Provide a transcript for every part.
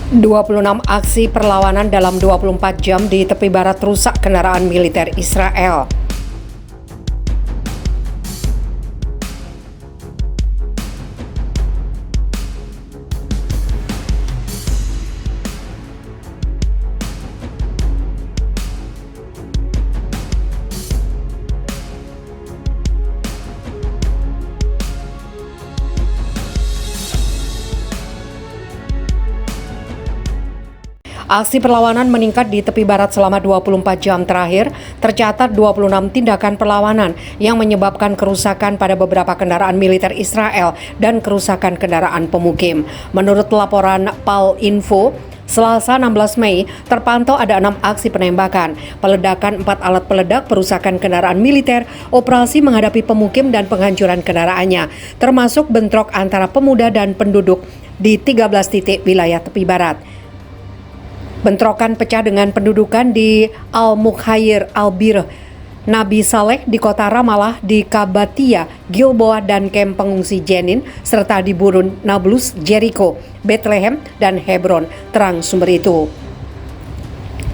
26 aksi perlawanan dalam 24 jam di tepi barat rusak kendaraan militer Israel. Aksi perlawanan meningkat di tepi barat selama 24 jam terakhir. Tercatat 26 tindakan perlawanan yang menyebabkan kerusakan pada beberapa kendaraan militer Israel dan kerusakan kendaraan pemukim. Menurut laporan PAL-Info, Selasa 16 Mei, terpantau ada 6 aksi penembakan, peledakan 4 alat peledak, perusakan kendaraan militer, operasi menghadapi pemukim dan penghancuran kendaraannya, termasuk bentrok antara pemuda dan penduduk di 13 titik wilayah tepi barat. Bentrokan pecah dengan pendudukan di Al-Mukhayir, Al-Bir, Nabi Saleh di kota Ramallah, di Kabatia, Gilboa dan kamp pengungsi Jenin, serta di Burun Nablus, Jericho, Bethlehem, dan Hebron, terang sumber itu.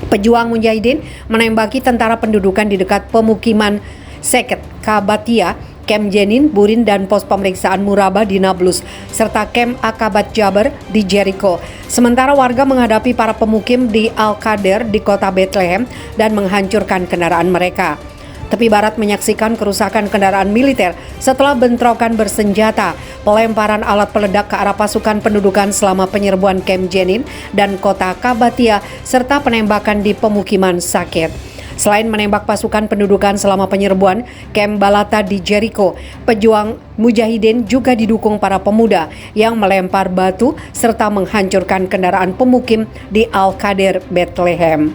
Pejuang Mujahidin menembaki tentara pendudukan di dekat pemukiman Seket, Kabatia, kamp Jenin, Burin, dan pos pemeriksaan Muraba di Nablus, serta kamp Akabat Jaber di Jericho. Sementara warga menghadapi para pemukim di Al-Qadir di kota Bethlehem dan menghancurkan kendaraan mereka. Tepi barat menyaksikan kerusakan kendaraan militer setelah bentrokan bersenjata, pelemparan alat peledak ke arah pasukan pendudukan selama penyerbuan kamp Jenin dan kota Kabatia, serta penembakan di pemukiman Saket. Selain menembak pasukan pendudukan selama penyerbuan kamp Balata di Jericho, pejuang Mujahidin juga didukung para pemuda yang melempar batu serta menghancurkan kendaraan pemukim di Al-Qadir, Bethlehem.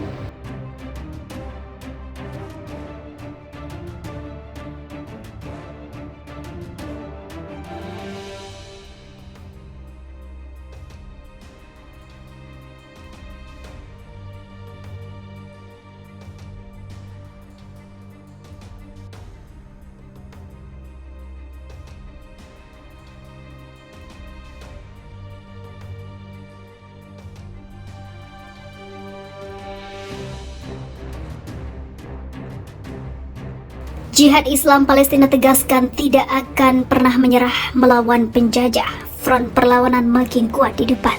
Jihad Islam Palestina tegaskan tidak akan pernah menyerah melawan penjajah. Front perlawanan makin kuat di depan.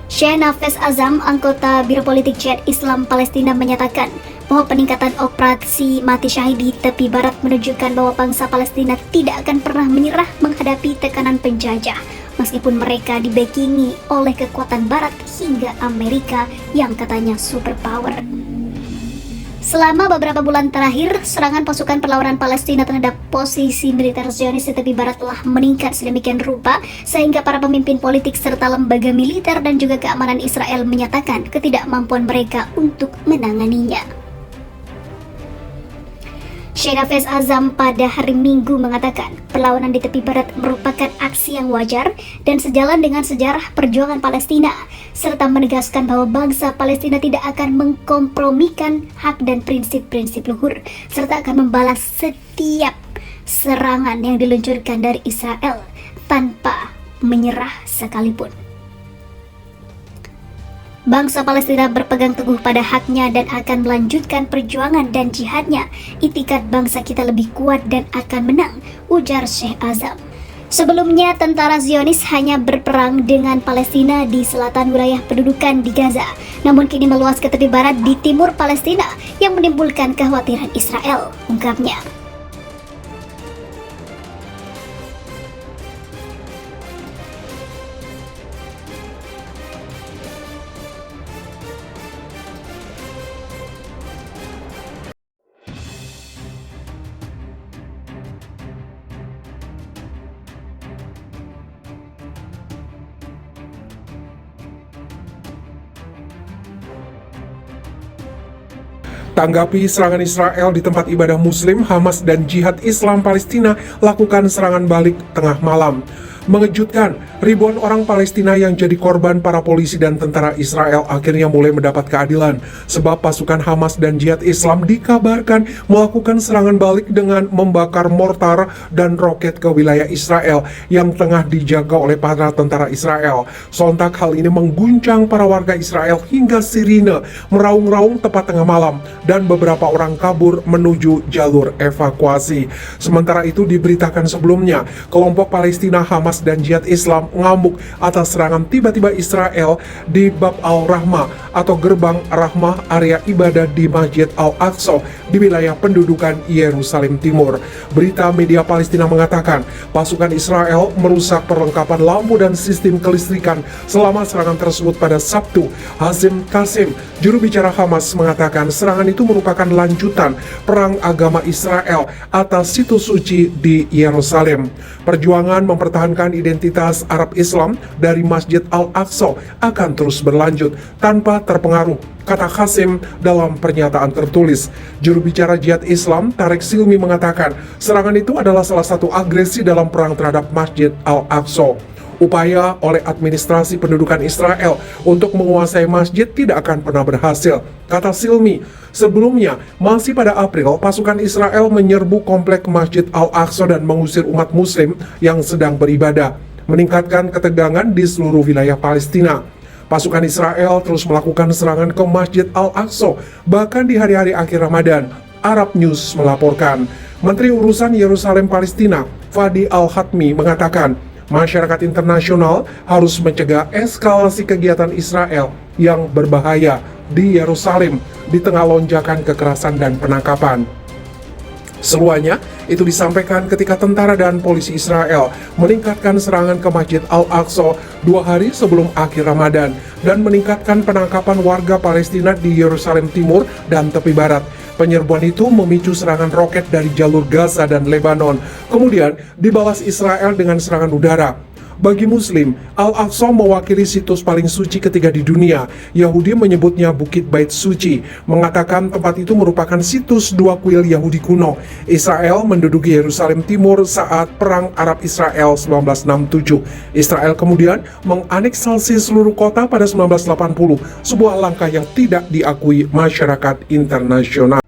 Syekh Nafez Azam, anggota Biro Politik Jihad Islam Palestina, menyatakan bahwa peningkatan operasi mati syahid di tepi barat menunjukkan bahwa bangsa Palestina tidak akan pernah menyerah menghadapi tekanan penjajah, meskipun mereka dibackingi oleh kekuatan barat hingga Amerika yang katanya superpower. Selama beberapa bulan terakhir, serangan pasukan perlawanan Palestina terhadap posisi militer Zionis di tepi barat telah meningkat sedemikian rupa sehingga para pemimpin politik serta lembaga militer dan juga keamanan Israel menyatakan ketidakmampuan mereka untuk menanganinya. Syekh Nafez Azam pada hari Minggu mengatakan perlawanan di tepi barat merupakan aksi yang wajar dan sejalan dengan sejarah perjuangan Palestina, serta menegaskan bahwa bangsa Palestina tidak akan mengkompromikan hak dan prinsip-prinsip luhur, serta akan membalas setiap serangan yang diluncurkan dari Israel tanpa menyerah sekalipun. Bangsa Palestina berpegang teguh pada haknya dan akan melanjutkan perjuangan dan jihadnya. Itikad bangsa kita lebih kuat dan akan menang, ujar Syekh Azam. Sebelumnya, tentara Zionis hanya berperang dengan Palestina di selatan wilayah pendudukan di Gaza, namun kini meluas ke tepi barat di timur Palestina yang menimbulkan kekhawatiran Israel, ungkapnya. Tanggapi serangan Israel di tempat ibadah Muslim, Hamas dan Jihad Islam Palestina lakukan serangan balik tengah malam. Mengejutkan, ribuan orang Palestina yang jadi korban para polisi dan tentara Israel akhirnya mulai mendapat keadilan sebab pasukan Hamas dan Jihad Islam dikabarkan melakukan serangan balik dengan membakar mortar dan roket ke wilayah Israel yang tengah dijaga oleh para tentara Israel. Sontak hal ini mengguncang para warga Israel hingga sirine meraung-raung tepat tengah malam dan beberapa orang kabur menuju jalur evakuasi. Sementara itu diberitakan sebelumnya, kelompok Palestina Hamas dan Jihad Islam ngamuk atas serangan tiba-tiba Israel di Bab al-Rahmah atau gerbang Rahmah, area ibadah di Masjid Al-Aqsa di wilayah pendudukan Yerusalem Timur. Berita media Palestina mengatakan pasukan Israel merusak perlengkapan lampu dan sistem kelistrikan selama serangan tersebut pada Sabtu. Hazim Qasim, juru bicara Hamas, mengatakan serangan itu merupakan lanjutan perang agama Israel atas situs suci di Yerusalem. Perjuangan mempertahankan identitas Arab Islam dari Masjid Al-Aqsa akan terus berlanjut tanpa terpengaruh, kata Qasim dalam pernyataan tertulis. Juru bicara Jihad Islam Tariq Silmi mengatakan serangan itu adalah salah satu agresi dalam perang terhadap Masjid Al-Aqsa. Upaya oleh administrasi pendudukan Israel untuk menguasai masjid tidak akan pernah berhasil, kata Silmi. Sebelumnya, masih pada April, pasukan Israel menyerbu komplek Masjid Al-Aqsa dan mengusir umat muslim yang sedang beribadah, meningkatkan ketegangan di seluruh wilayah Palestina. Pasukan Israel terus melakukan serangan ke Masjid Al-Aqsa, bahkan di hari-hari akhir Ramadan. Arab News melaporkan, Menteri Urusan Yerusalem Palestina, Fadi Al-Khatmi, mengatakan masyarakat internasional harus mencegah eskalasi kegiatan Israel yang berbahaya di Yerusalem di tengah lonjakan kekerasan dan penangkapan. Seruannya itu disampaikan ketika tentara dan polisi Israel meningkatkan serangan ke Masjid Al-Aqsa 2 hari sebelum akhir Ramadan dan meningkatkan penangkapan warga Palestina di Yerusalem Timur dan tepi barat. Penyerbuan itu memicu serangan roket dari jalur Gaza dan Lebanon, kemudian dibalas Israel dengan serangan udara. Bagi Muslim, Al-Aqsa mewakili situs paling suci ketiga di dunia. Yahudi menyebutnya Bukit Bait Suci, mengatakan tempat itu merupakan situs dua kuil Yahudi kuno. Israel menduduki Yerusalem Timur saat Perang Arab-Israel 1967. Israel kemudian menganeksasi seluruh kota pada 1980, sebuah langkah yang tidak diakui masyarakat internasional.